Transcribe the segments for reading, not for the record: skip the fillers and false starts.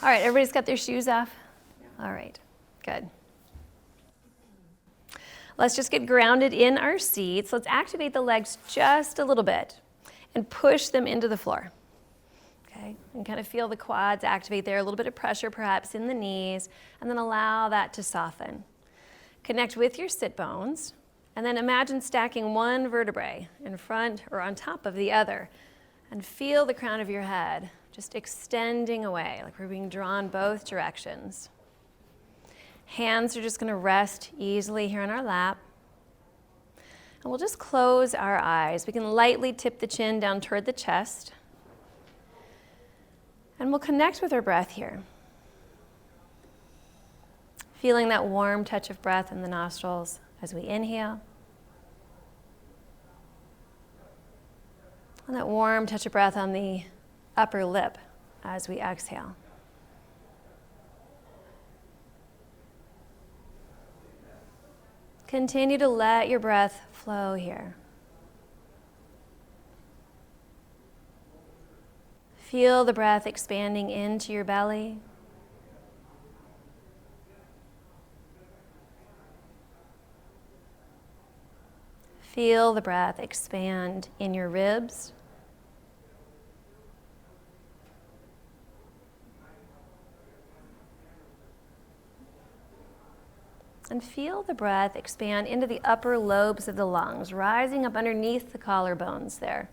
All right, everybody's got their shoes off? All right, good. Let's just get grounded in our seats. Let's activate the legs just a little bit and push them into the floor. Okay, and kind of feel the quads activate there, a little bit of pressure perhaps in the knees, and then allow that to soften. Connect with your sit bones, and then imagine stacking one vertebrae in front or on top of the other, and feel the crown of your head just extending away, like we're being drawn both directions. Hands are just going to rest easily here on our lap. And we'll just close our eyes. We can lightly tip the chin down toward the chest. And we'll connect with our breath here. Feeling that warm touch of breath in the nostrils as we inhale. And that warm touch of breath on the upper lip as we exhale. Continue to let your breath flow here. Feel the breath expanding into your belly. Feel the breath expand in your ribs. And feel the breath expand into the upper lobes of the lungs, rising up underneath the collarbones there.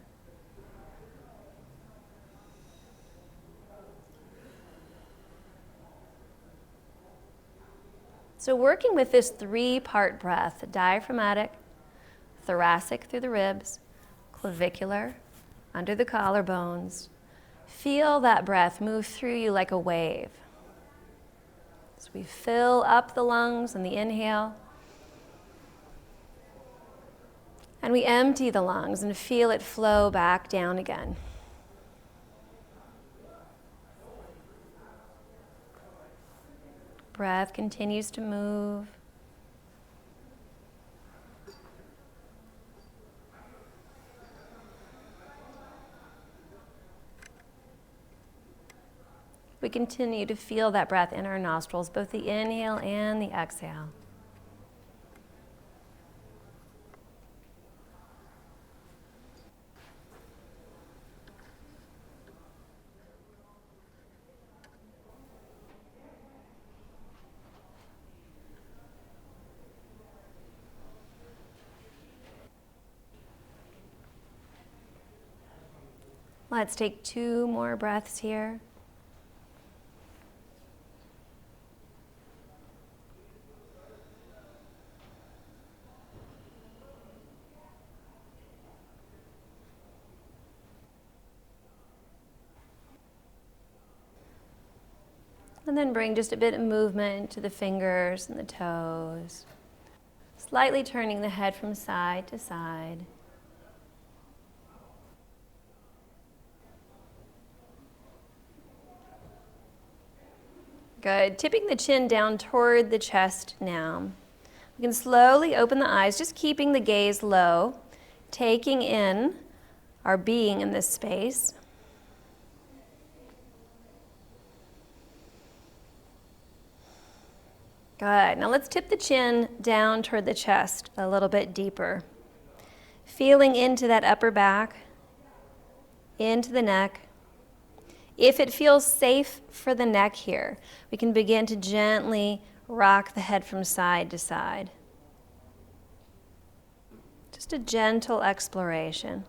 So working with this three-part breath, diaphragmatic, thoracic through the ribs, clavicular, under the collarbones, feel that breath move through you like a wave. So we fill up the lungs in the inhale, and we empty the lungs and feel it flow back down again. Breath continues to move. We continue to feel that breath in our nostrils, both the inhale and the exhale. Let's take 2 more breaths here. And then bring just a bit of movement to the fingers and the toes. Slightly turning the head from side to side. Good. Tipping the chin down toward the chest now. We can slowly open the eyes, just keeping the gaze low, taking in our being in this space. Good. Now let's tip the chin down toward the chest a little bit deeper. Feeling into that upper back, into the neck. If it feels safe for the neck here, we can begin to gently rock the head from side to side. Just a gentle exploration.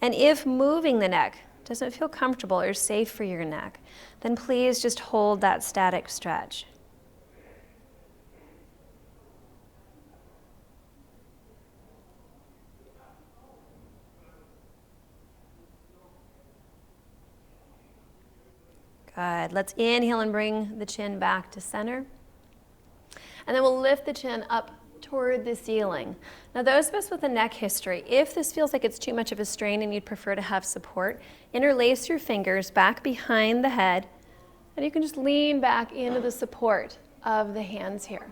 And if moving the neck doesn't feel comfortable or safe for your neck, then please just hold that static stretch. Good. Let's inhale and bring the chin back to center. And then we'll lift the chin up toward the ceiling. Now those of us with a neck history, if this feels like it's too much of a strain and you'd prefer to have support, interlace your fingers back behind the head, and you can just lean back into the support of the hands here.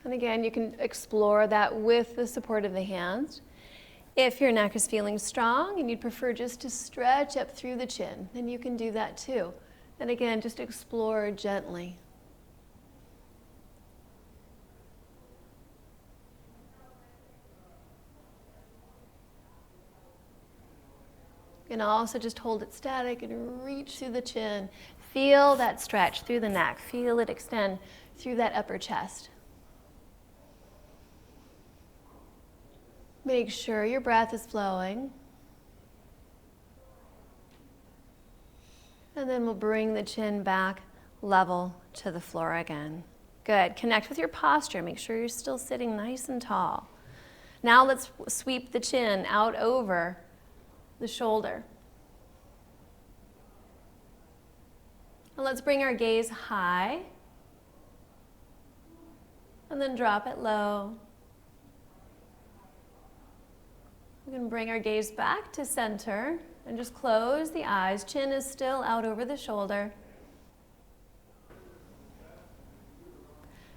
And again, you can explore that with the support of the hands. If your neck is feeling strong and you'd prefer just to stretch up through the chin, then you can do that too. And again, just explore gently. You can also just hold it static and reach through the chin. Feel that stretch through the neck. Feel it extend through that upper chest. Make sure your breath is flowing. And then we'll bring the chin back level to the floor again. Good. Connect with your posture. Make sure you're still sitting nice and tall. Now let's sweep the chin out over the shoulder. And let's bring our gaze high. And then drop it low. We can bring our gaze back to center and just close the eyes. Chin is still out over the shoulder.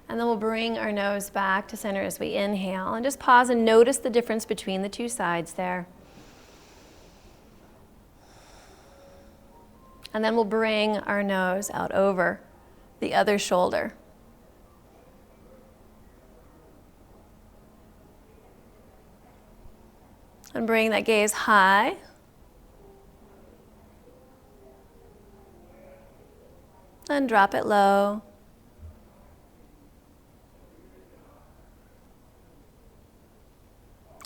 And then we'll bring our nose back to center as we inhale. And just pause and notice the difference between the two sides there. And then we'll bring our nose out over the other shoulder. And bring that gaze high. And drop it low.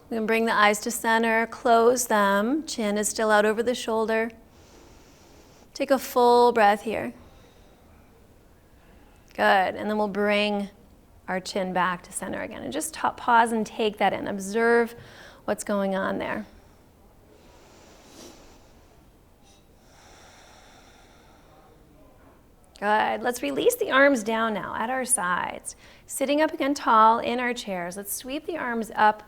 We can bring the eyes to center, close them. Chin is still out over the shoulder. Take a full breath here. Good. And then we'll bring our chin back to center again. And just pause and take that in. Observe what's going on there. Good. Let's release the arms down now at our sides. Sitting up again tall in our chairs. Let's sweep the arms up,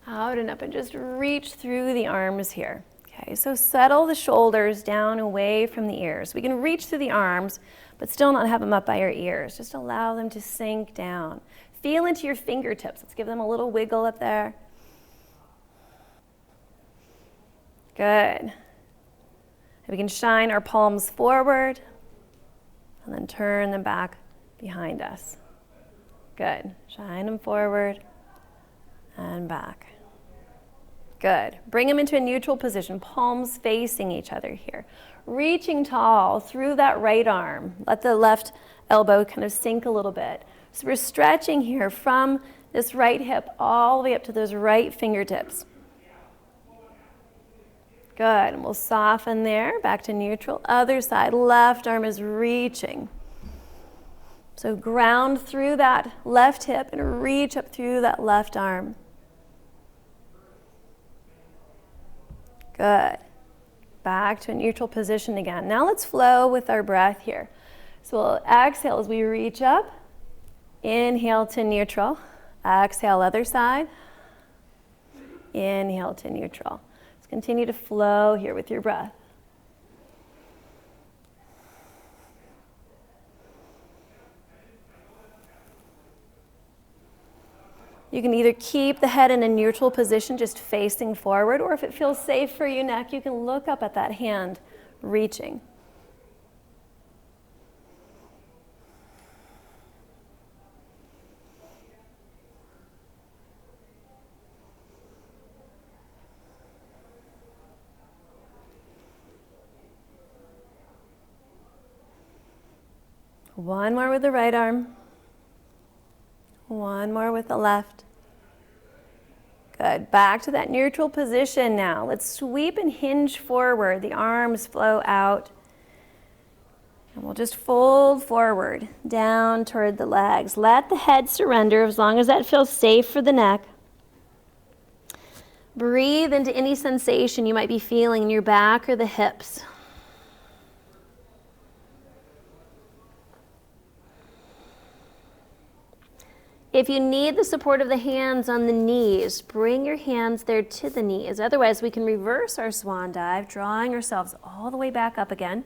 out and up, and just reach through the arms here. Okay, so settle the shoulders down away from the ears. We can reach through the arms, but still not have them up by our ears. Just allow them to sink down. Feel into your fingertips. Let's give them a little wiggle up there. Good. We can shine our palms forward and then turn them back behind us. Good. Shine them forward and back. Good. Bring them into a neutral position, palms facing each other here. Reaching tall through that right arm. Let the left elbow kind of sink a little bit. So we're stretching here from this right hip all the way up to those right fingertips. Good. And we'll soften there, back to neutral. Other side, left arm is reaching. So ground through that left hip and reach up through that left arm. Good. Back to a neutral position again. Now let's flow with our breath here. So we'll exhale as we reach up. Inhale to neutral. Exhale, other side. Inhale to neutral. Let's continue to flow here with your breath. You can either keep the head in a neutral position, just facing forward, or if it feels safe for your neck, you can look up at that hand, reaching. One more with the right arm. One more with the left. Good. Back to that neutral position now. Let's sweep and hinge forward. The arms flow out. And we'll just fold forward, down toward the legs. Let the head surrender as long as that feels safe for the neck. Breathe into any sensation you might be feeling in your back or the hips. If you need the support of the hands on the knees, bring your hands there to the knees. Otherwise, we can reverse our swan dive, drawing ourselves all the way back up again.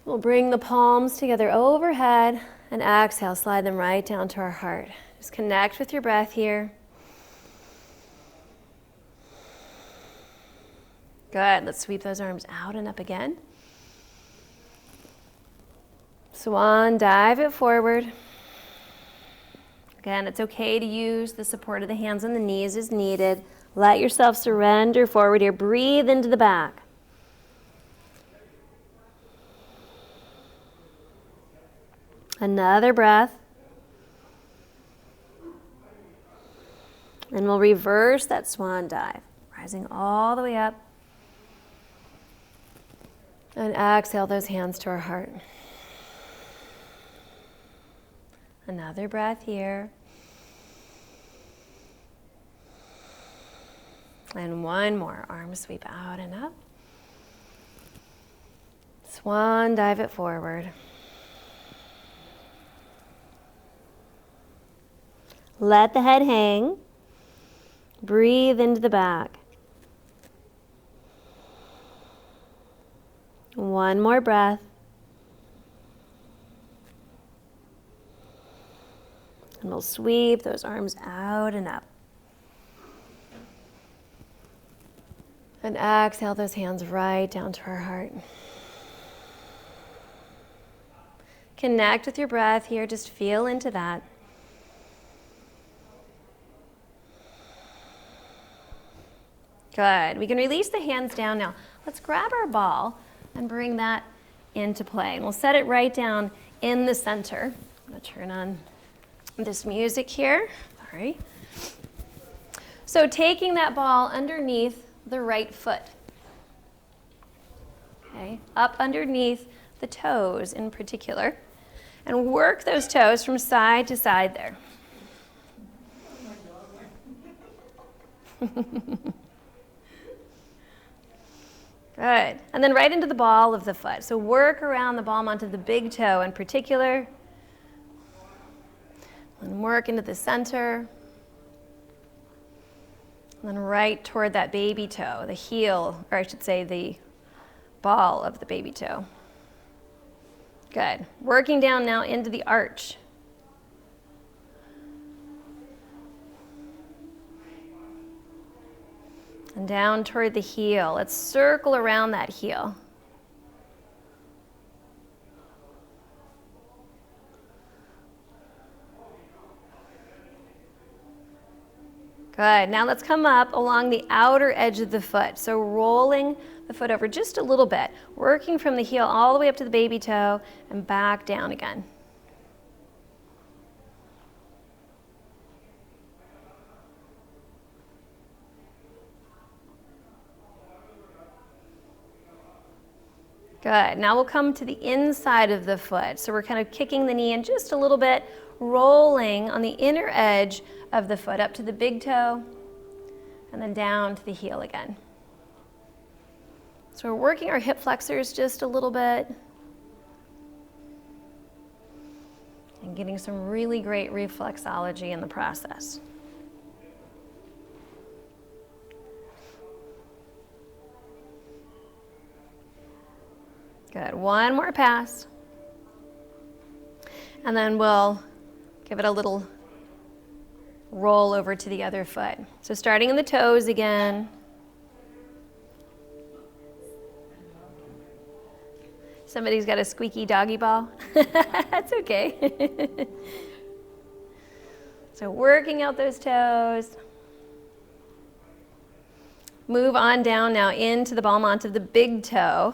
We'll bring the palms together overhead and exhale, slide them right down to our heart. Just connect with your breath here. Good. Let's sweep those arms out and up again. Swan, dive it forward. Again, it's okay to use the support of the hands and the knees as needed. Let yourself surrender forward here. Breathe into the back. Another breath. And we'll reverse that swan dive, rising all the way up. And exhale those hands to our heart. Another breath here. And one more. Arms sweep out and up. Swan dive it forward. Let the head hang. Breathe into the back. One more breath. And we'll sweep those arms out and up. And exhale those hands right down to our heart. Connect with your breath here. Just feel into that. Good. We can release the hands down now. Let's grab our ball and bring that into play. And we'll set it right down in the center. I'm going to turn on this music here. Sorry. So taking that ball underneath the right foot. Okay, up underneath the toes in particular. And work those toes from side to side there. Good. And then right into the ball of the foot. So work around the palm onto the big toe in particular. And work into the center. And then right toward that baby toe, the heel, or I should say the ball of the baby toe. Good. Working down now into the arch. And down toward the heel. Let's circle around that heel. Good. Now let's come up along the outer edge of the foot. So rolling the foot over just a little bit, working from the heel all the way up to the baby toe and back down again. Good. Now we'll come to the inside of the foot. So we're kind of kicking the knee in just a little bit, rolling on the inner edge of the foot up to the big toe, and then down to the heel again. So we're working our hip flexors just a little bit, and getting some really great reflexology in the process. Good. One more pass. And then we'll give it a little roll over to the other foot. So starting in the toes again. Somebody's got a squeaky doggy ball. That's okay. So working out those toes. Move on down now into the ball onto the big toe.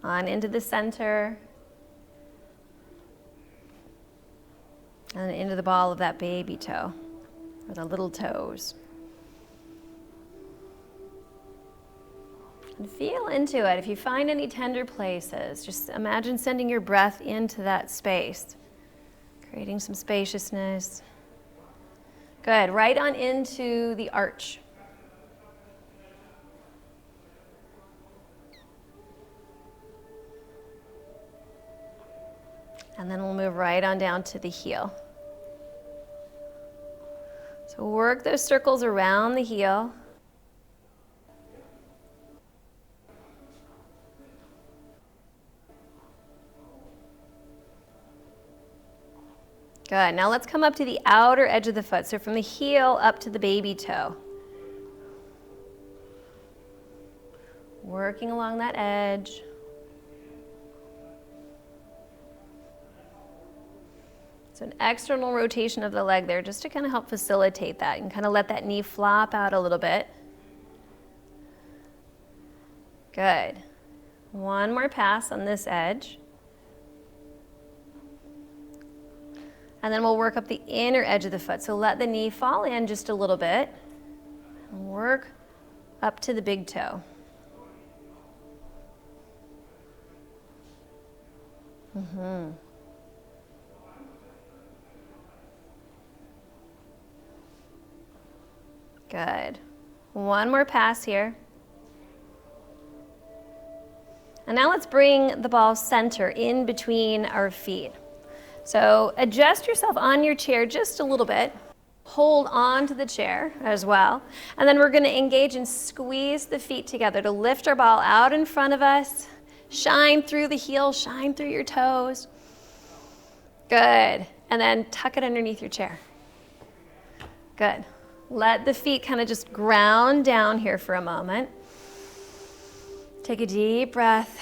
On into the center. And into the ball of that baby toe, or the little toes. And feel into it. If you find any tender places, just imagine sending your breath into that space, creating some spaciousness. Good. Right on into the arch. And then we'll move right on down to the heel. So work those circles around the heel. Good. Now let's come up to the outer edge of the foot. So from the heel up to the baby toe. Working along that edge. So an external rotation of the leg there just to kind of help facilitate that and kind of let that knee flop out a little bit. Good. One more pass on this edge. And then we'll work up the inner edge of the foot. So let the knee fall in just a little bit. And work up to the big toe. Good. One more pass here. And now let's bring the ball center in between our feet. So adjust yourself on your chair just a little bit. Hold on to the chair as well. And then we're going to engage and squeeze the feet together to lift our ball out in front of us. Shine through the heel, shine through your toes. Good. And then tuck it underneath your chair. Good. Let the feet kind of just ground down here for a moment. Take a deep breath.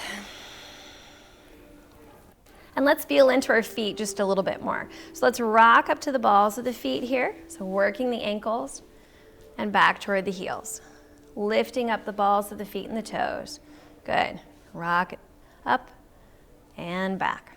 And let's feel into our feet just a little bit more. So let's rock up to the balls of the feet here. So working the ankles and back toward the heels. Lifting up the balls of the feet and the toes. Good. Rock it up and back.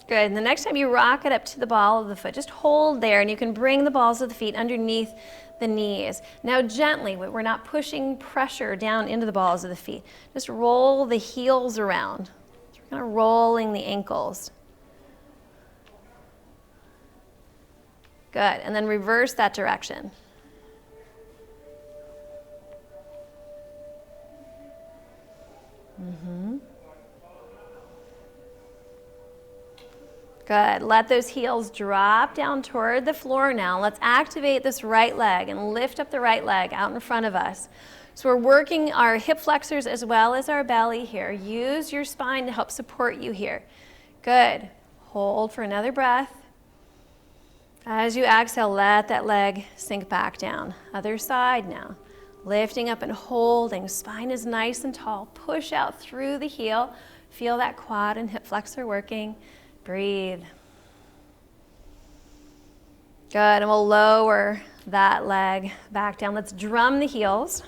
Good. And the next time you rock it up to the ball of the foot, just hold there, and you can bring the balls of the feet underneath the knees. Now gently, we're not pushing pressure down into the balls of the feet. Just roll the heels around. So we're kind of rolling the ankles. Good. And then reverse that direction. Good. Let those heels drop down toward the floor now. Let's activate this right leg and lift up the right leg out in front of us. So we're working our hip flexors as well as our belly here. Use your spine to help support you here. Good. Hold for another breath. As you exhale, let that leg sink back down. Other side now. Lifting up and holding. Spine is nice and tall. Push out through the heel. Feel that quad and hip flexor working. Breathe. Good, and we'll lower that leg back down. Let's drum the heels.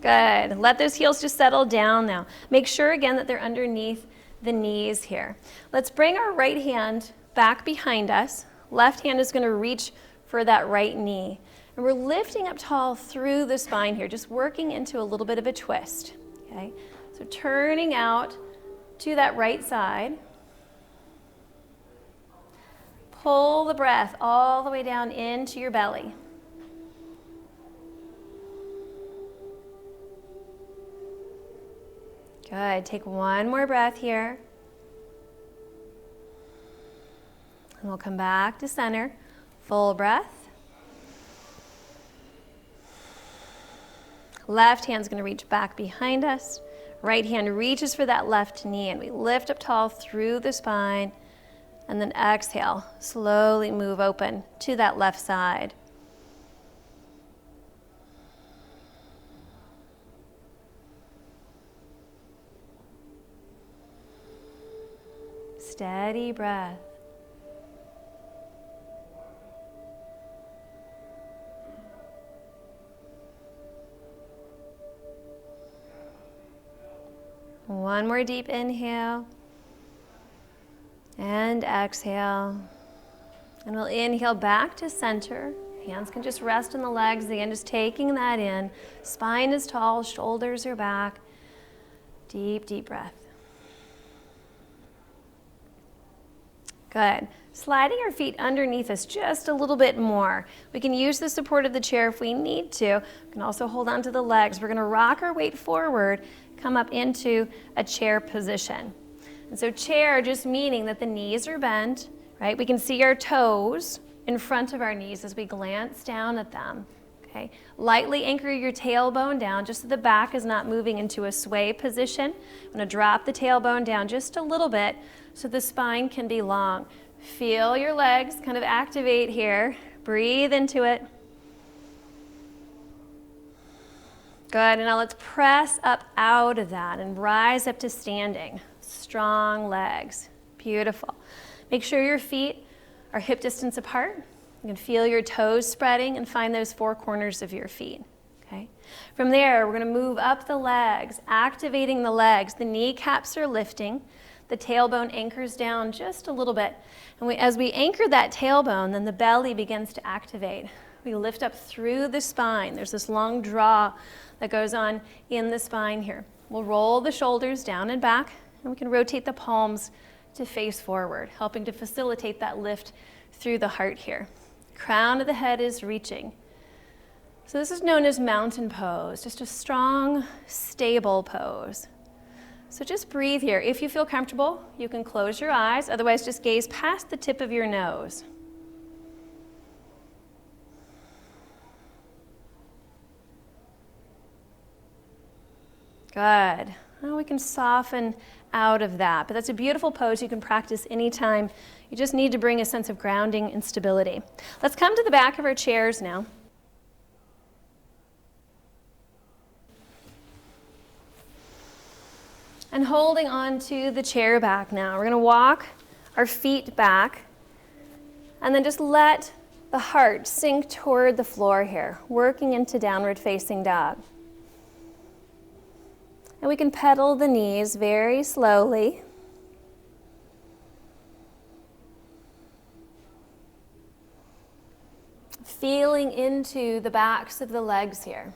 Good. Let those heels just settle down now. Make sure again that they're underneath the knees here. Let's bring our right hand back behind us. Left hand is going to reach for that right knee. And we're lifting up tall through the spine here, just working into a little bit of a twist. Okay? So turning out to that right side. Pull the breath all the way down into your belly. Good. Take one more breath here. And we'll come back to center. Full breath. Left hand's going to reach back behind us. Right hand reaches for that left knee, and we lift up tall through the spine. And then exhale, slowly move open to that left side. Steady breath. One more deep inhale and exhale. And we'll inhale back to center. Hands can just rest on the legs. Again, just taking that in. Spine is tall, shoulders are back. Deep, deep breath. Good. Sliding our feet underneath us just a little bit more. We can use the support of the chair if we need to. We can also hold on to the legs. We're going to rock our weight forward, come up into a chair position. And so chair just meaning that the knees are bent, right? We can see our toes in front of our knees as we glance down at them. Okay. Lightly anchor your tailbone down just so the back is not moving into a sway position. I'm going to drop the tailbone down just a little bit so the spine can be long. Feel your legs kind of activate here. Breathe into it. Good, and now let's press up out of that and rise up to standing. Strong legs. Beautiful. Make sure your feet are hip distance apart. You can feel your toes spreading and find those four corners of your feet. Okay. From there, we're going to move up the legs, activating the legs. The kneecaps are lifting. The tailbone anchors down just a little bit. And as we anchor that tailbone, then the belly begins to activate. We lift up through the spine. There's this long draw that goes on in the spine here. We'll roll the shoulders down and back, and we can rotate the palms to face forward, helping to facilitate that lift through the heart here. Crown of the head is reaching. So this is known as mountain pose, just a strong, stable pose. So just breathe here. If you feel comfortable, you can close your eyes. Otherwise, just gaze past the tip of your nose. Good. Well, we can soften out of that. But that's a beautiful pose you can practice anytime. You just need to bring a sense of grounding and stability. Let's come to the back of our chairs now. And holding on to the chair back now. We're going to walk our feet back and then just let the heart sink toward the floor here, working into downward facing dog. And we can pedal the knees very slowly. Feeling into the backs of the legs here.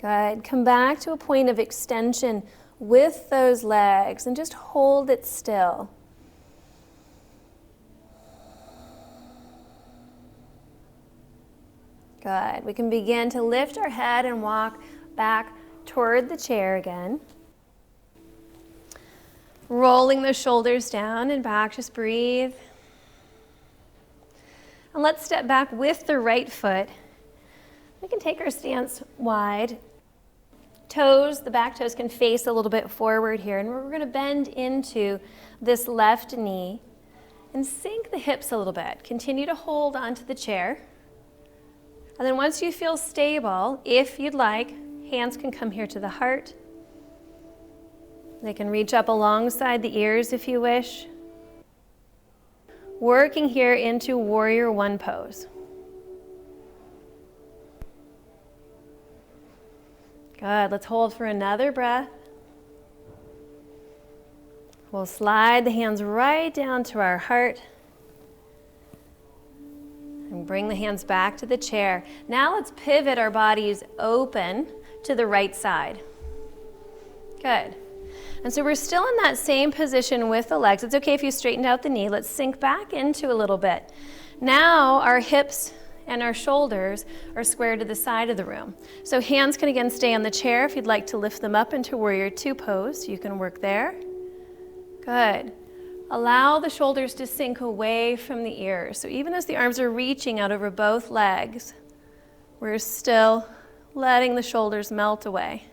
Good. Come back to a point of extension with those legs and just hold it still. Good. We can begin to lift our head and walk back toward the chair again. Rolling the shoulders down and back, just breathe. And let's step back with the right foot. We can take our stance wide. Toes, the back toes can face a little bit forward here, and we're going to bend into this left knee and sink the hips a little bit. Continue to hold onto the chair. And then once you feel stable, if you'd like, hands can come here to the heart. They can reach up alongside the ears if you wish. Working here into warrior one pose. Good. Let's hold for another breath. We'll slide the hands right down to our heart. And bring the hands back to the chair. Now let's pivot our bodies open to the right side. Good. And so we're still in that same position with the legs. It's okay if you straightened out the knee. Let's sink back into a little bit. Now our hips and our shoulders are square to the side of the room. So hands can again stay on the chair. If you'd like to lift them up into warrior two pose, you can work there. Good. Allow the shoulders to sink away from the ears. So even as the arms are reaching out over both legs, we're still letting the shoulders melt away.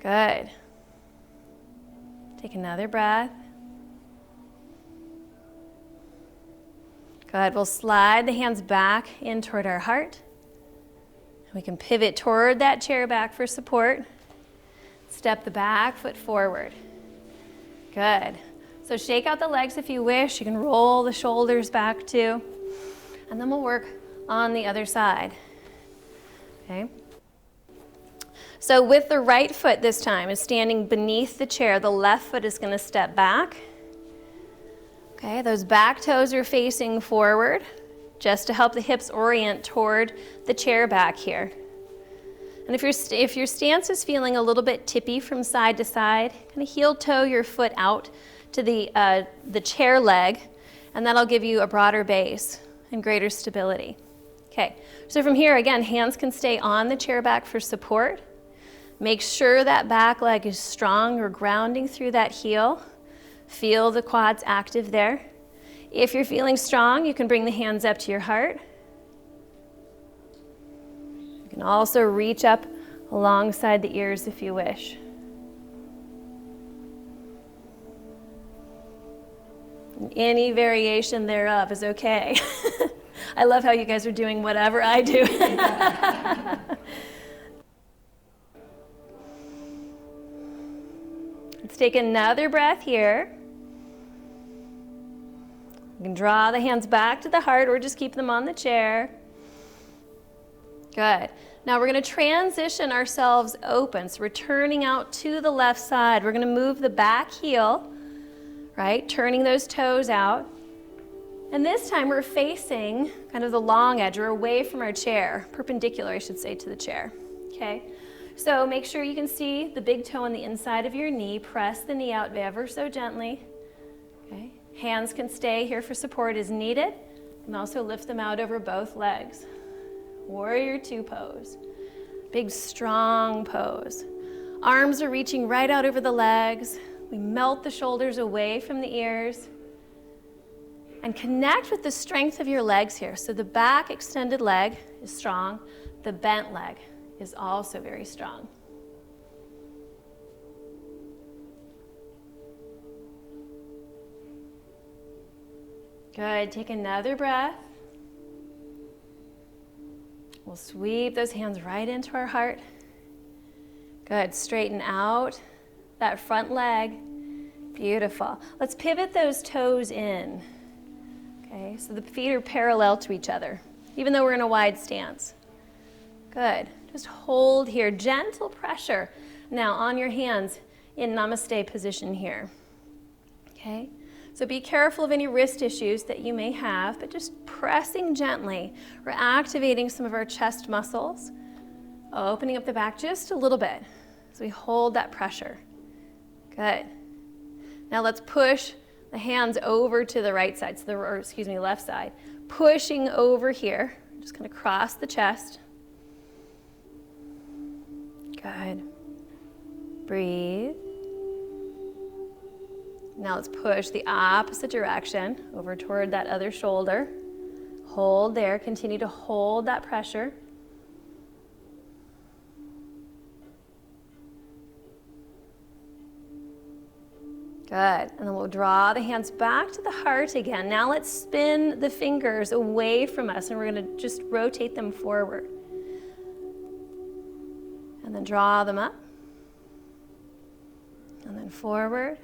Good. Take another breath. Good. We'll slide the hands back in toward our heart. We can pivot toward that chair back for support. Step the back foot forward. Good. So shake out the legs if you wish. You can roll the shoulders back too. And then we'll work on the other side. Okay. So with the right foot this time is standing beneath the chair. The left foot is going to step back. Okay, those back toes are facing forward. just to help the hips orient toward the chair back here. And if your stance is feeling a little bit tippy from side to side, kind of heel toe your foot out to the chair leg, and that'll give you a broader base and greater stability. Okay, so from here, again, hands can stay on the chair back for support. Make sure that back leg is strong. You're grounding through that heel. Feel the quads active there. If you're feeling strong, you can bring the hands up to your heart. You can also reach up alongside the ears if you wish. And any variation thereof is okay. I love how you guys are doing whatever I do. Let's take another breath here. You can draw the hands back to the heart or just keep them on the chair. Good. Now we're going to transition ourselves open. So we're turning out to the left side. We're going to move the back heel, right? Turning those toes out. And this time we're facing kind of the long edge or away from our chair, perpendicular, I should say, to the chair. Okay? So make sure you can see the big toe on the inside of your knee. Press the knee out ever so gently. Okay? Hands can stay here for support as needed. And also lift them out over both legs. Warrior two pose. Big, strong pose. Arms are reaching right out over the legs. We melt the shoulders away from the ears. And connect with the strength of your legs here. So the back extended leg is strong. The bent leg is also very strong. Good. Take another breath. We'll sweep those hands right into our heart. Good. Straighten out that front leg. Beautiful. Let's pivot those toes in. Okay, so the feet are parallel to each other, even though we're in a wide stance. Good. Just hold here. Gentle pressure now on your hands in namaste position here. Okay? So be careful of any wrist issues that you may have, but just pressing gently. We're activating some of our chest muscles, opening up the back just a little bit. So we hold that pressure. Good. Now let's push the hands over to the right side, left side. Pushing over here, just kind of cross the chest. Good. Breathe. Now let's push the opposite direction over toward that other shoulder. Hold there, continue to hold that pressure. Good, and then we'll draw the hands back to the heart again. Now let's spin the fingers away from us and we're going to just rotate them forward. And then draw them up. And then forward.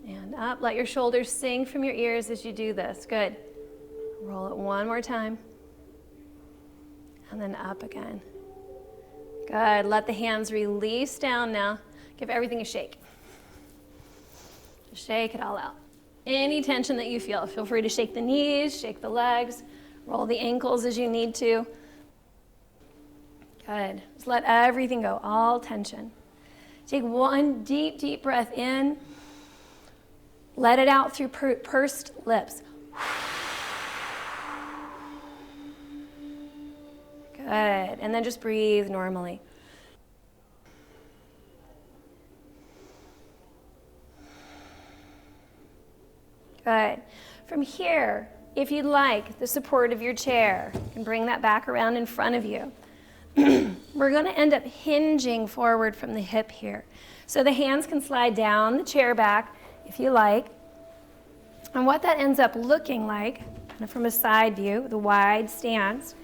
And up. Let your shoulders sing from your ears as you do this. Good. Roll it one more time. And then up again. Good. Let the hands release down now. Give everything a shake. Just shake it all out. Any tension that you feel free to shake the knees, shake the legs, roll the ankles as you need to. Good. Just let everything go, all tension. Take one deep, deep breath in. Let it out through pursed lips. Good. And then just breathe normally. Good. From here, if you'd like the support of your chair, you can bring that back around in front of you. We're going to end up hinging forward from the hip here. So the hands can slide down the chair back if you like. And what that ends up looking like, kind of from a side view, the wide stance,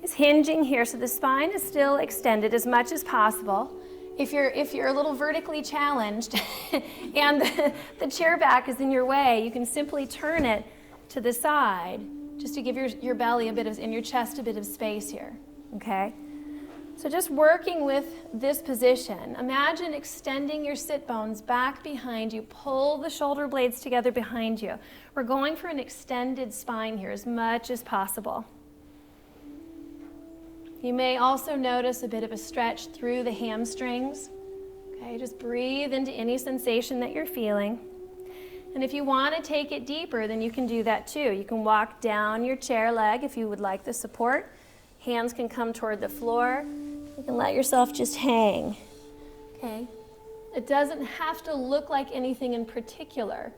is hinging here. So the spine is still extended as much as possible. If you're a little vertically challenged and the chair back is in your way, you can simply turn it to the side just to give your belly and your chest a bit of space here, okay? So just working with this position, imagine extending your sit bones back behind you. Pull the shoulder blades together behind you. We're going for an extended spine here as much as possible. You may also notice a bit of a stretch through the hamstrings. Okay, just breathe into any sensation that you're feeling. And if you want to take it deeper, then you can do that too. You can walk down your chair leg if you would like the support. Hands can come toward the floor. You can let yourself just hang. Okay? It doesn't have to look like anything in particular,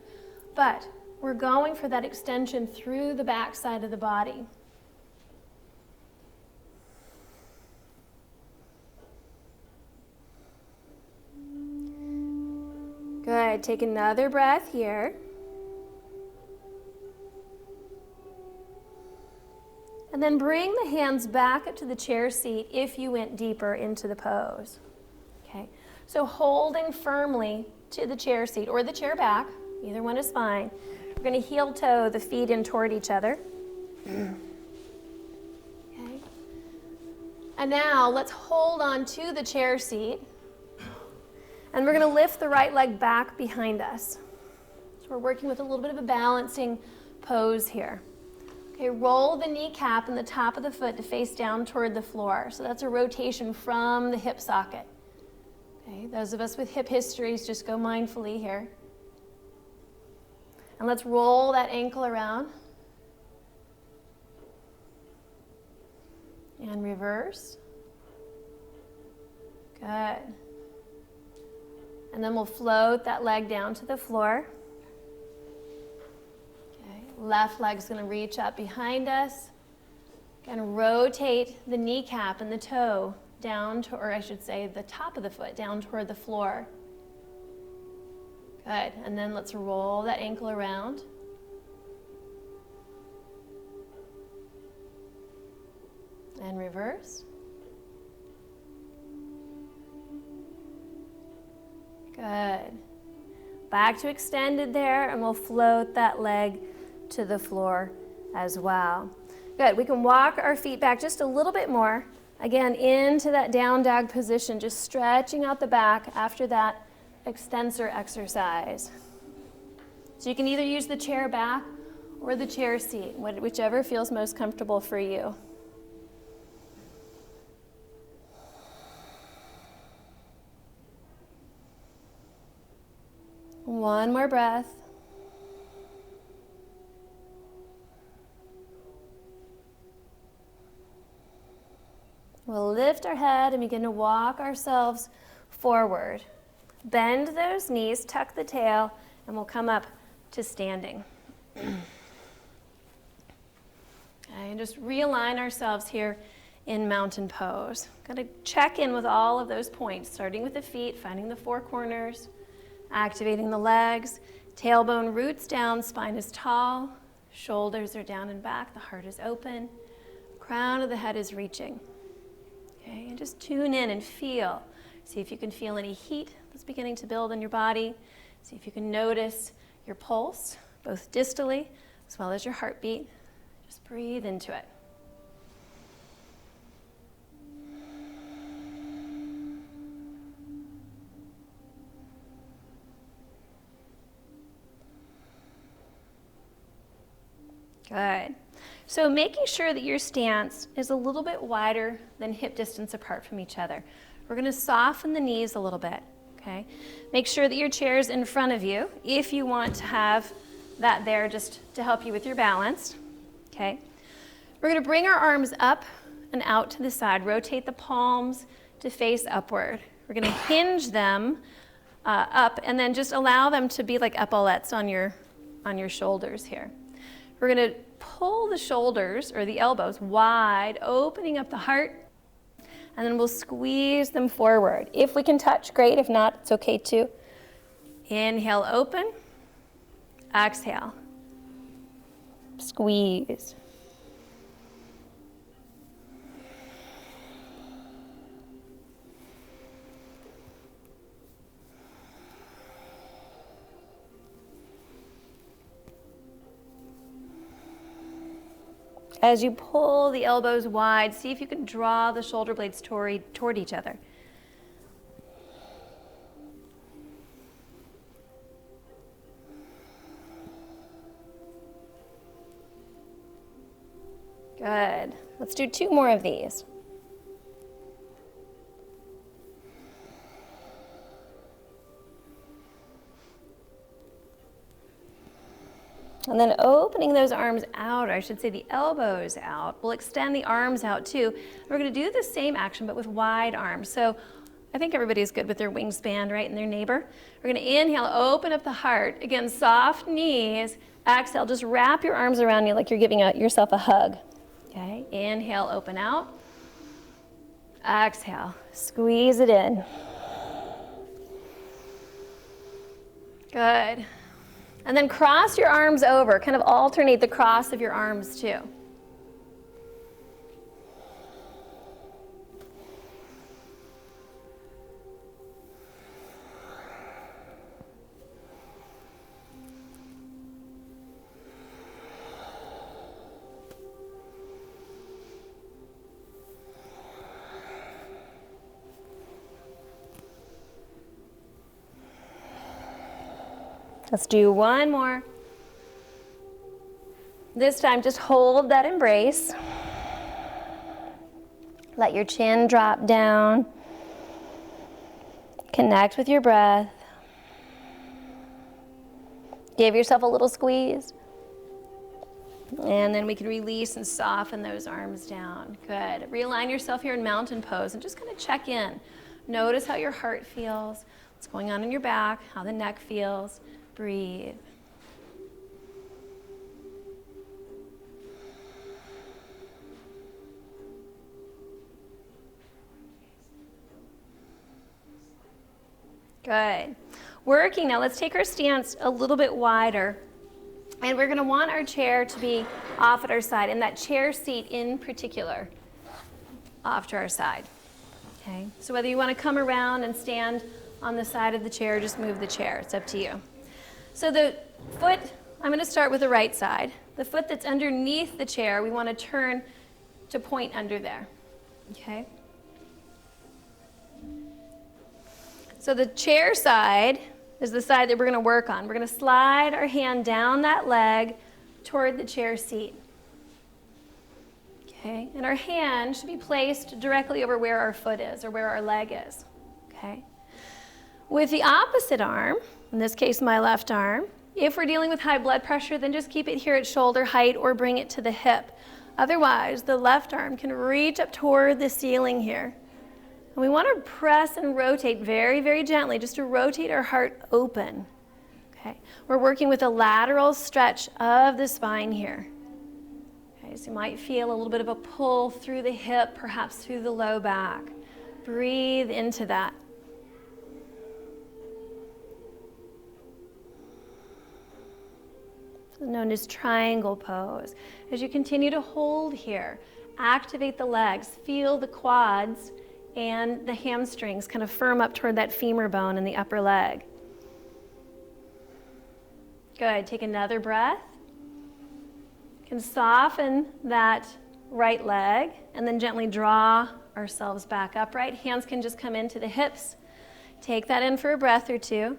but we're going for that extension through the back side of the body. Good. Take another breath here. And then bring the hands back up to the chair seat if you went deeper into the pose. Okay, so holding firmly to the chair seat or the chair back, either one is fine. We're going to heel toe the feet in toward each other. Okay. And now let's hold on to the chair seat. And we're going to lift the right leg back behind us. So we're working with a little bit of a balancing pose here. Okay, roll the kneecap and the top of the foot to face down toward the floor. So that's a rotation from the hip socket. Okay, those of us with hip histories, just go mindfully here. And let's roll that ankle around. And reverse. Good. And then we'll float that leg down to the floor. Left leg's going to reach up behind us. Going to rotate the kneecap and the toe down to, or I should say the top of the foot down toward the floor. Good. And then let's roll that ankle around. And reverse. Good. Back to extended there, and we'll float that leg to the floor as well. Good. We can walk our feet back just a little bit more. Again, into that down dog position, just stretching out the back after that extensor exercise. So you can either use the chair back or the chair seat, whichever feels most comfortable for you. One more breath. We'll lift our head and begin to walk ourselves forward. Bend those knees, tuck the tail, and we'll come up to standing. Okay, and just realign ourselves here in mountain pose. Got to check in with all of those points, starting with the feet, finding the four corners, activating the legs, tailbone roots down, spine is tall, shoulders are down and back, the heart is open, crown of the head is reaching. Okay, and just tune in and feel. See if you can feel any heat that's beginning to build in your body. See if you can notice your pulse, both distally as well as your heartbeat. Just breathe into it. Good. So making sure that your stance is a little bit wider than hip distance apart from each other. We're going to soften the knees a little bit, okay? Make sure that your chair is in front of you if you want to have that there just to help you with your balance, okay? We're going to bring our arms up and out to the side. Rotate the palms to face upward. We're going to hinge them up and then just allow them to be like epaulettes on your shoulders here. We're going to pull the shoulders or the elbows wide, opening up the heart, and then we'll squeeze them forward. If we can touch, great. If not, it's okay too. Inhale, open. Exhale. Squeeze. As you pull the elbows wide, see if you can draw the shoulder blades toward each other. Good. Let's do 2 more of these. And then opening those arms out, or I should say the elbows out. We'll extend the arms out too. We're going to do the same action but with wide arms. So I think everybody's good with their wingspan, right, and their neighbor. We're going to inhale, open up the heart. Again, soft knees. Exhale, just wrap your arms around you like you're giving yourself a hug. Okay, inhale, open out. Exhale, squeeze it in. Good. And then cross your arms over, kind of alternate the cross of your arms too. Let's do 1 more. This time, just hold that embrace. Let your chin drop down. Connect with your breath. Give yourself a little squeeze. And then we can release and soften those arms down. Good. Realign yourself here in mountain pose and just kind of check in. Notice how your heart feels, what's going on in your back, how the neck feels. Breathe. Good. Working now, let's take our stance a little bit wider. And we're going to want our chair to be off at our side, and that chair seat in particular, off to our side. Okay? So whether you want to come around and stand on the side of the chair, just move the chair. It's up to you. So the foot, I'm going to start with the right side. The foot that's underneath the chair, we want to turn to point under there. Okay? So the chair side is the side that we're going to work on. We're going to slide our hand down that leg toward the chair seat. Okay? And our hand should be placed directly over where our foot is or where our leg is. Okay? With the opposite arm, in this case my left arm, if we're dealing with high blood pressure, then just keep it here at shoulder height or bring it to the hip. Otherwise, the left arm can reach up toward the ceiling here. And we want to press and rotate very, very gently just to rotate our heart open. Okay? We're working with a lateral stretch of the spine here. Okay, so you might feel a little bit of a pull through the hip, perhaps through the low back. Breathe into that. Known as triangle pose. As you continue to hold here, activate the legs, feel the quads and the hamstrings kind of firm up toward that femur bone in the upper leg. Good. Take another breath. You can soften that right leg and then gently draw ourselves back upright. Hands can just come into the hips. Take that in for a breath or two.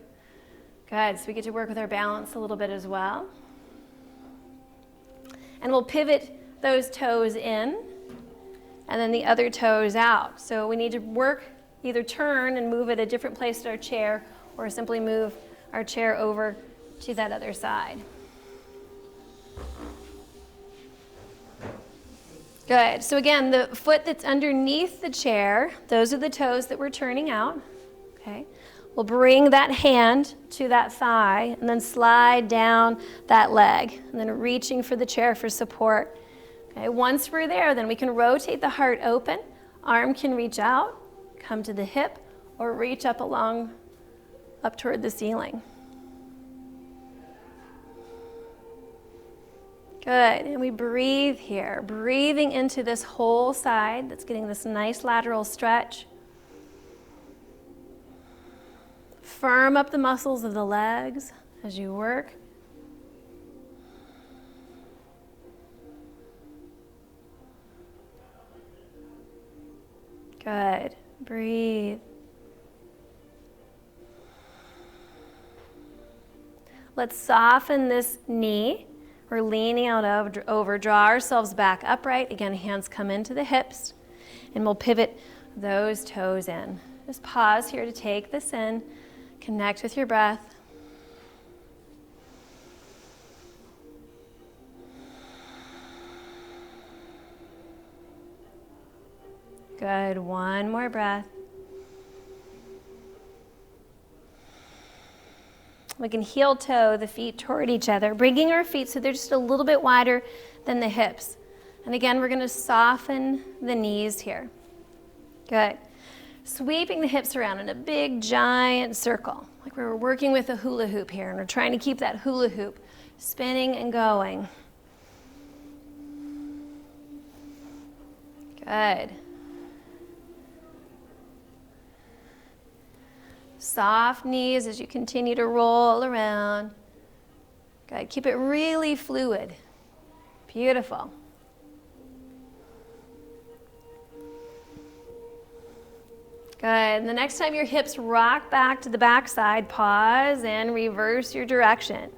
Good. So we get to work with our balance a little bit as well. And we'll pivot those toes in and then the other toes out. So we need to work, either turn and move at a different place to our chair or simply move our chair over to that other side. Good. So again, the foot that's underneath the chair, those are the toes that we're turning out. Okay. We'll bring that hand to that thigh and then slide down that leg and then reaching for the chair for support. Okay, once we're there, then we can rotate the heart open. Arm can reach out, come to the hip, or reach up up toward the ceiling. Good, and we breathe here, breathing into this whole side that's getting this nice lateral stretch. Firm up the muscles of the legs as you work. Good. Breathe. Let's soften this knee. We're leaning out over, draw ourselves back upright. Again, hands come into the hips, and we'll pivot those toes in. Just pause here to take this in. Connect with your breath. Good. One more breath. We can heel toe the feet toward each other, bringing our feet so they're just a little bit wider than the hips. And again, we're going to soften the knees here. Good. Sweeping the hips around in a big, giant circle, like we were working with a hula hoop here, and we're trying to keep that hula hoop spinning and going. Good. Soft knees as you continue to roll around. Good. Keep it really fluid. Beautiful. Good. And the next time your hips rock back to the back side, pause and reverse your direction.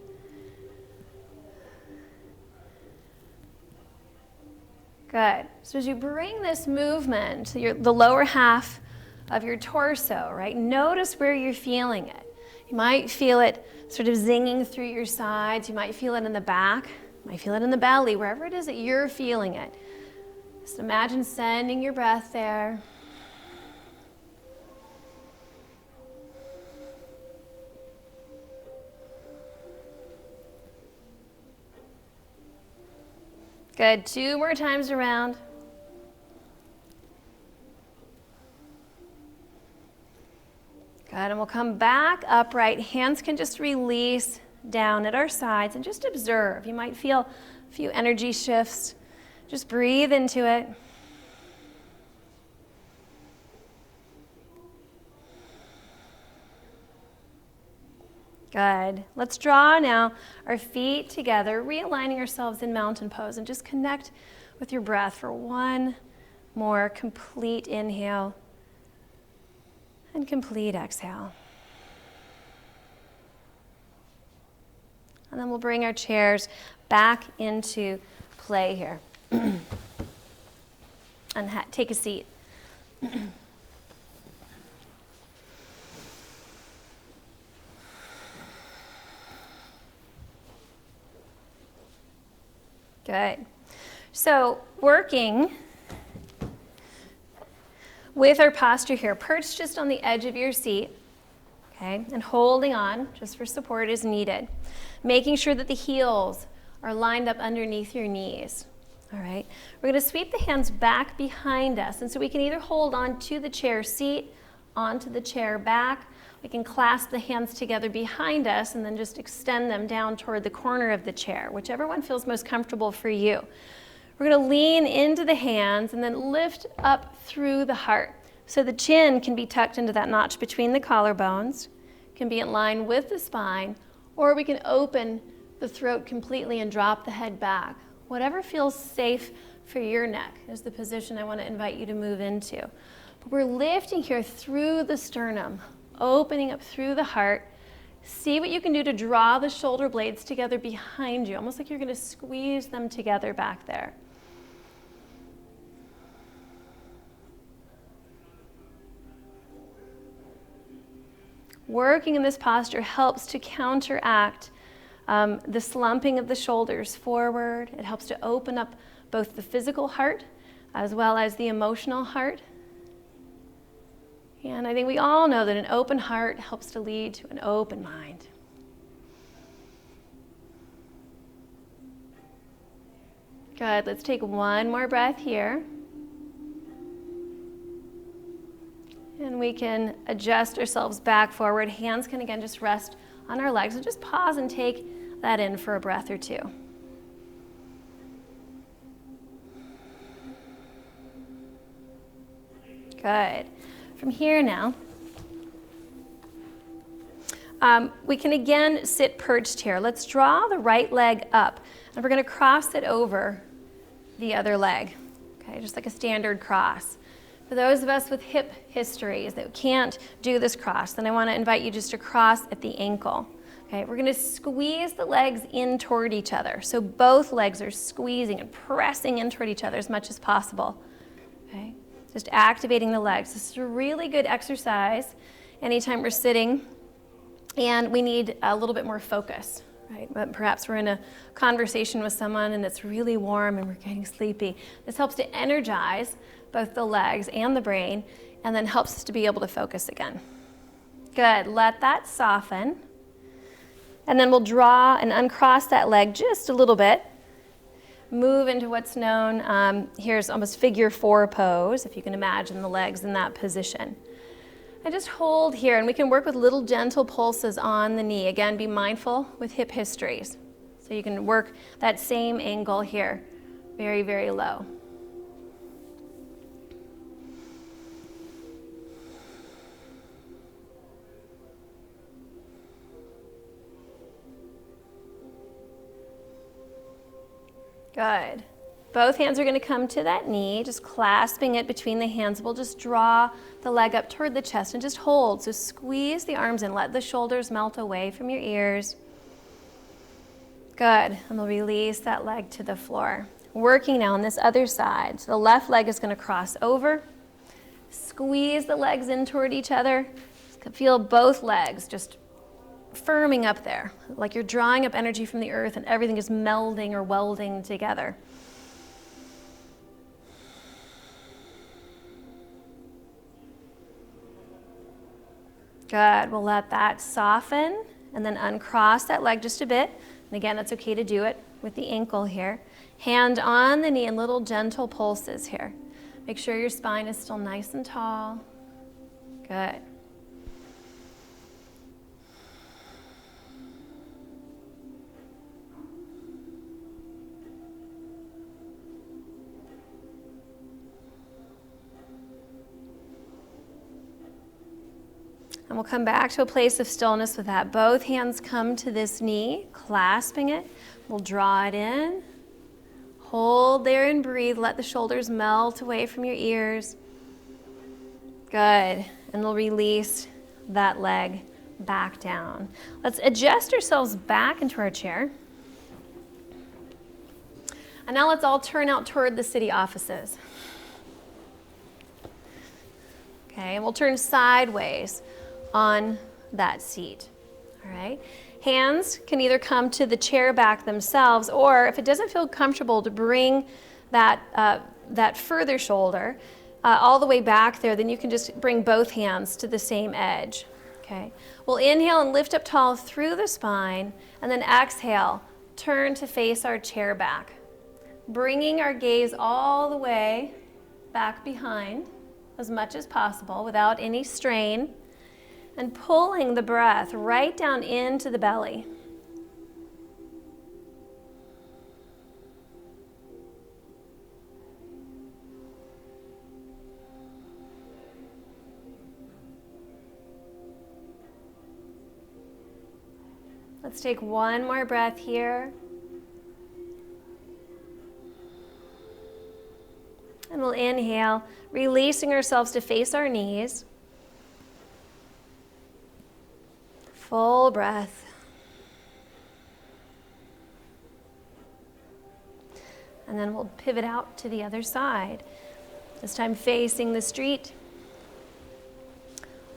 Good. So as you bring this movement to the lower half of your torso, right? Notice where you're feeling it. You might feel it sort of zinging through your sides. You might feel it in the back. You might feel it in the belly, wherever it is that you're feeling it. Just imagine sending your breath there. Good. 2 more times around. Good, and we'll come back upright. Hands can just release down at our sides and just observe. You might feel a few energy shifts. Just breathe into it. Good. Let's draw now our feet together, realigning ourselves in mountain pose, and just connect with your breath for one more complete inhale. And complete exhale. And then we'll bring our chairs back into play here. And take a seat. Good. So working with our posture here, perch just on the edge of your seat, okay, and holding on just for support as needed. Making sure that the heels are lined up underneath your knees, all right? We're gonna sweep the hands back behind us, and so we can either hold on to the chair seat, onto the chair back. We can clasp the hands together behind us and then just extend them down toward the corner of the chair, whichever one feels most comfortable for you. We're going to lean into the hands and then lift up through the heart. So the chin can be tucked into that notch between the collarbones, can be in line with the spine, or we can open the throat completely and drop the head back. Whatever feels safe for your neck is the position I want to invite you to move into. But we're lifting here through the sternum, opening up through the heart. See what you can do to draw the shoulder blades together behind you, almost like you're going to squeeze them together back there. Working in this posture helps to counteract the slumping of the shoulders forward. It helps to open up both the physical heart as well as the emotional heart. And I think we all know that an open heart helps to lead to an open mind. Good, let's take one more breath here. And we can adjust ourselves back forward. Hands can again just rest on our legs. And just pause and take that in for a breath or two. Good. From here now, we can again sit perched here. Let's draw the right leg up, and we're going to cross it over the other leg, okay, just like a standard cross. For those of us with hip histories that can't do this cross, then I want to invite you just to cross at the ankle. Okay, we're going to squeeze the legs in toward each other. So both legs are squeezing and pressing in toward each other as much as possible. Okay, just activating the legs. This is a really good exercise anytime we're sitting and we need a little bit more focus. Right? But perhaps we're in a conversation with someone and it's really warm and we're getting sleepy. This helps to energize both the legs and the brain, and then helps us to be able to focus again. Good, let that soften. And then we'll draw and uncross that leg just a little bit. Move into what's known, here's almost figure 4 pose, if you can imagine the legs in that position. And just hold here, and we can work with little gentle pulses on the knee. Again, be mindful with hip histories. So you can work that same angle here, very, very low. Good. Both hands are going to come to that knee, just clasping it between the hands. We'll just draw the leg up toward the chest and just hold. So squeeze the arms in. Let the shoulders melt away from your ears. Good. And we'll release that leg to the floor. Working now on this other side. So the left leg is going to cross over. Squeeze the legs in toward each other. Feel both legs just firming up there, like you're drawing up energy from the earth and everything is melding or welding together. Good, we'll let that soften and then uncross that leg just a bit. And again, it's okay to do it with the ankle here. Hand on the knee and little gentle pulses here. Make sure your spine is still nice and tall. Good. And we'll come back to a place of stillness with that. Both hands come to this knee, clasping it. We'll draw it in. Hold there and breathe. Let the shoulders melt away from your ears. Good. And we'll release that leg back down. Let's adjust ourselves back into our chair. And now let's all turn out toward the city offices. Okay, and we'll turn sideways on that seat. All right. Hands can either come to the chair back themselves, or if it doesn't feel comfortable, to bring that further shoulder all the way back there, then you can just bring both hands to the same edge. Okay. We'll inhale and lift up tall through the spine, and then exhale, turn to face our chair back, bringing our gaze all the way back behind as much as possible without any strain, and pulling the breath right down into the belly. Let's take one more breath here. And we'll inhale, releasing ourselves to face our knees. Full breath. And then we'll pivot out to the other side. This time facing the street.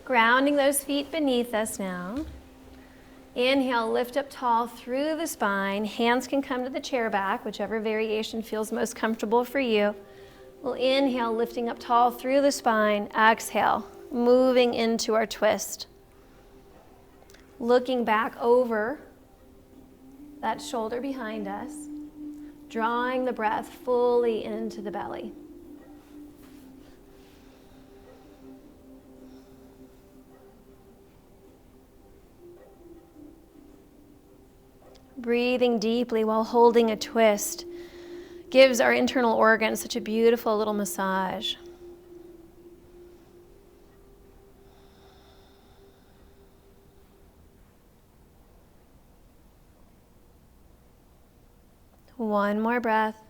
Grounding those feet beneath us now. Inhale, lift up tall through the spine. Hands can come to the chair back, whichever variation feels most comfortable for you. We'll inhale, lifting up tall through the spine. Exhale, moving into our twist. Looking back over that shoulder behind us, drawing the breath fully into the belly. Breathing deeply while holding a twist gives our internal organs such a beautiful little massage. One more breath.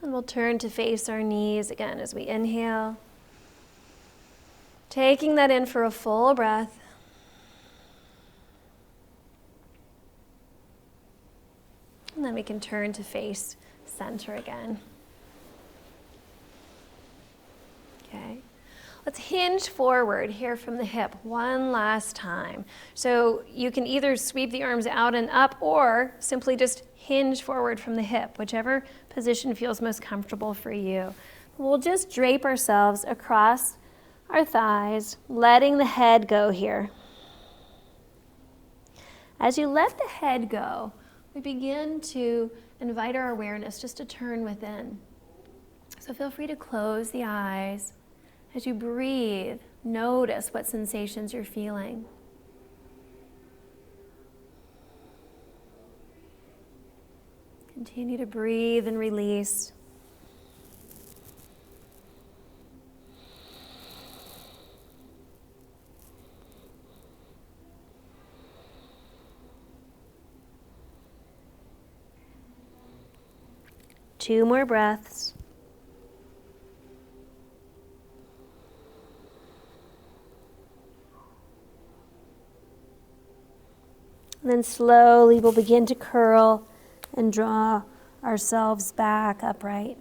And we'll turn to face our knees again as we inhale. Taking that in for a full breath. And then we can turn to face center again. Okay. Let's hinge forward here from the hip one last time. So you can either sweep the arms out and up or simply just hinge forward from the hip, whichever position feels most comfortable for you. We'll just drape ourselves across our thighs, letting the head go here. As you let the head go, we begin to invite our awareness just to turn within. So feel free to close the eyes. As you breathe, notice what sensations you're feeling. Continue to breathe and release. Two more breaths. And then slowly we'll begin to curl and draw ourselves back upright.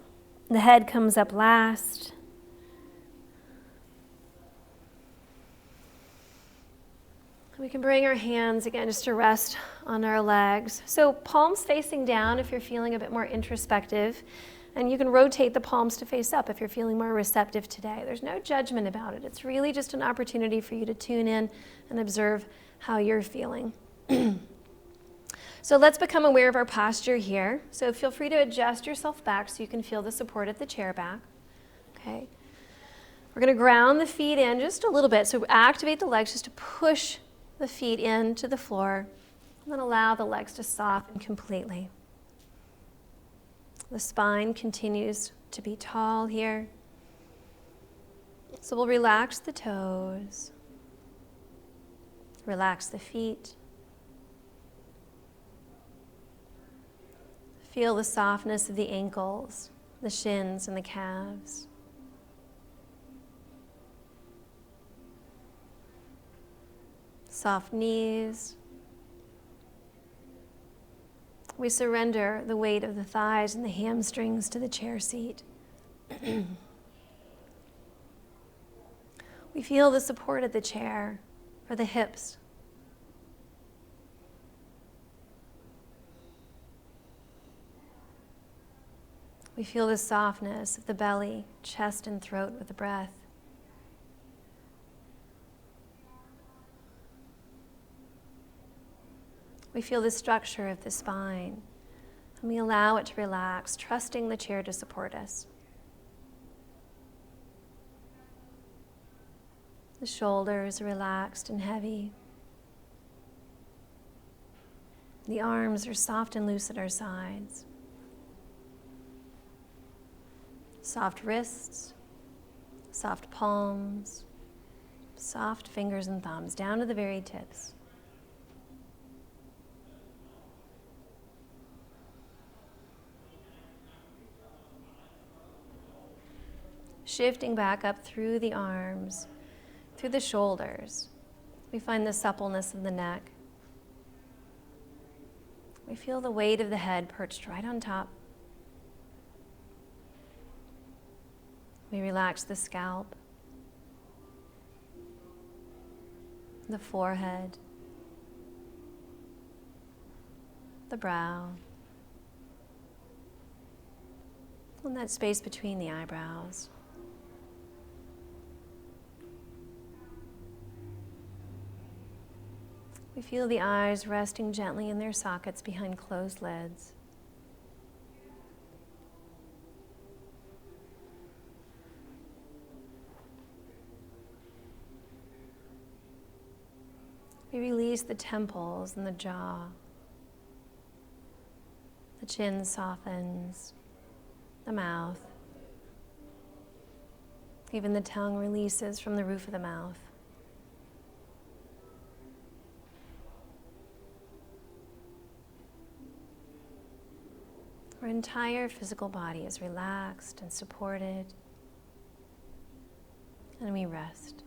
The head comes up last. We can bring our hands again just to rest on our legs. So palms facing down if you're feeling a bit more introspective. And you can rotate the palms to face up if you're feeling more receptive today. There's no judgment about it. It's really just an opportunity for you to tune in and observe how you're feeling. So let's become aware of our posture here. So feel free to adjust yourself back so you can feel the support of the chair back. Okay. We're going to ground the feet in just a little bit. So activate the legs just to push the feet into the floor, and then allow the legs to soften completely. The spine continues to be tall here. So we'll relax the toes, relax the feet. Feel the softness of the ankles, the shins, and the calves. Soft knees. We surrender the weight of the thighs and the hamstrings to the chair seat. We feel the support of the chair for the hips. We feel the softness of the belly, chest, and throat with the breath. We feel the structure of the spine, and we allow it to relax, trusting the chair to support us. The shoulders are relaxed and heavy. The arms are soft and loose at our sides. Soft wrists, soft palms, soft fingers and thumbs, down to the very tips. Shifting back up through the arms, through the shoulders. We find the suppleness of the neck. We feel the weight of the head perched right on top. We relax the scalp, the forehead, the brow, and that space between the eyebrows. We feel the eyes resting gently in their sockets behind closed lids. We release the temples and the jaw. The chin softens, the mouth. Even the tongue releases from the roof of the mouth. We're entire physical body is relaxed and supported, and we rest.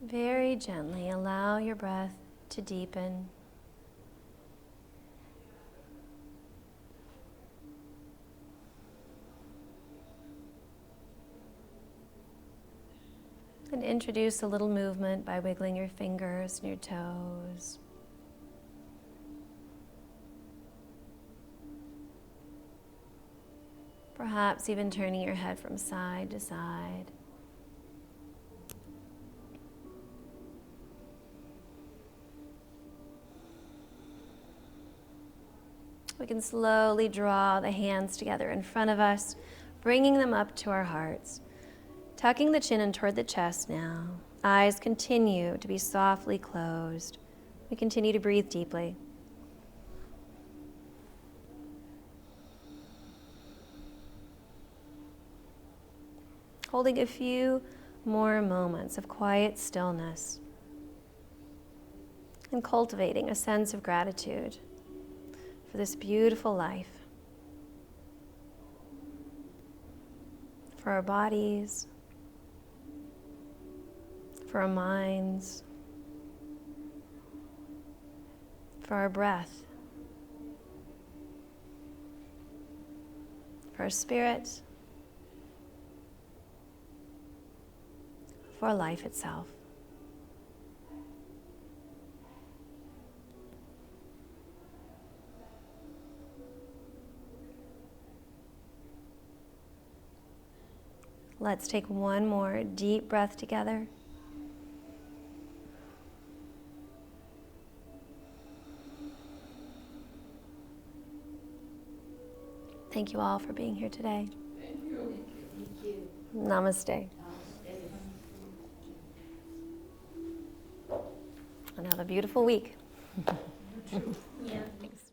Very gently allow your breath to deepen. And introduce a little movement by wiggling your fingers and your toes. Perhaps even turning your head from side to side. We can slowly draw the hands together in front of us, bringing them up to our hearts. Tucking the chin in toward the chest now. Eyes continue to be softly closed. We continue to breathe deeply. Holding a few more moments of quiet stillness and cultivating a sense of gratitude for this beautiful life, for our bodies, for our minds, for our breath, for our spirit, for life itself. Let's take one more deep breath together. Thank you all for being here today. Thank you. Thank you. Namaste. And have a beautiful week. Yeah. Thanks.